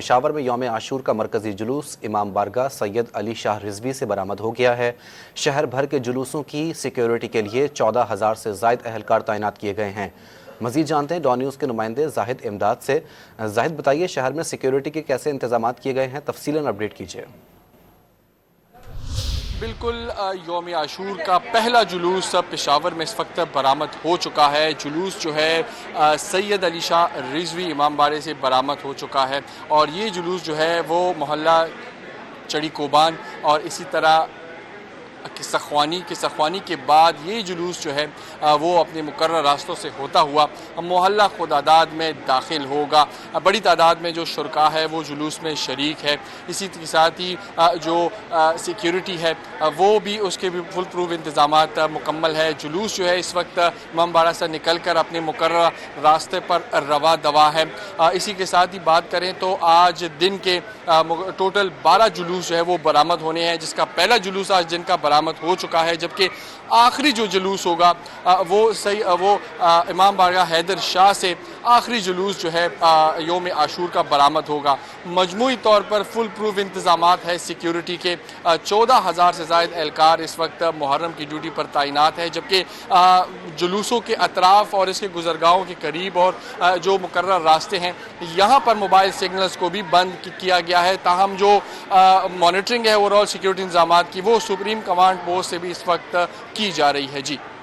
पेशावर में यौम आशूर का मरकजी जुलूस इमाम बारगाह सैयद अली शाह रिजवी से बरामद हो गया है। शहर भर के जुलूसों की सिक्योरिटी के लिए 14,000 से ज़ायद अहलकार तैनात किए गए हैं। मजीद जानते हैं डॉन न्यूज़ के नुमाइंदे जाहिद इमदाद से। जाहिद, बताइए शहर में सिक्योरिटी के कैसे इंतजाम किए गए हैं, तफसीलन अपडेट कीजिए। बिल्कुल, यौम आशूर का पहला जुलूस पेशावर में इस वक्त बरामद हो चुका है। जुलूस जो है सैयद अली शाह रिजवी इमाम बाड़े से बरामद हो चुका है और ये जुलूस जो है वो मोहल्ला चढ़ी कोबान और इसी तरह सखवानी के बाद ये जुलूस जो है वो अपने मुकर्रर रास्तों से होता हुआ मोहल्ला खुदादाद में दाखिल होगा। बड़ी तादाद में जो शुरका है वो जुलूस में शरीक है। इसी के साथ ही जो सिक्योरिटी है वो भी उसके भी फुल प्रूफ इंतजामात मुकम्मल है। जुलूस जो है इस वक्त इमामबाड़ा से निकल कर अपने मुकर्रर रास्ते पर रवा दवा है। इसी के साथ ही बात करें तो आज दिन के टोटल 12 जुलूस जो है वो बरामद होने हैं, जिसका पहला जुलूस आज दिन का बरामद हो चुका है, जबकि आखिरी जो जुलूस होगा वो इमाम बारगाह हैदर शाह से आखिरी जुलूस जो है यौम आशूर का बरामद होगा। मजमूई तौर पर फुल प्रूफ इंतजामात है सिक्योरिटी के। 14,000 से ज़ायद एहलकार इस वक्त मुहर्रम की ड्यूटी पर तैनात है, जबकि जुलूसों के अतराफ़ और इसके गुजरगाहों के करीब और जो मुकर्रर रास्ते हैं यहाँ पर मोबाइल सिग्नल्स को भी बंद किया गया है। ताहम जो मॉनिटरिंग है ओवरऑल सिक्योरिटी इंतजामात की वो सुप्रीम कमांड पोस्ट से भी इस वक्त की जा रही है। जी।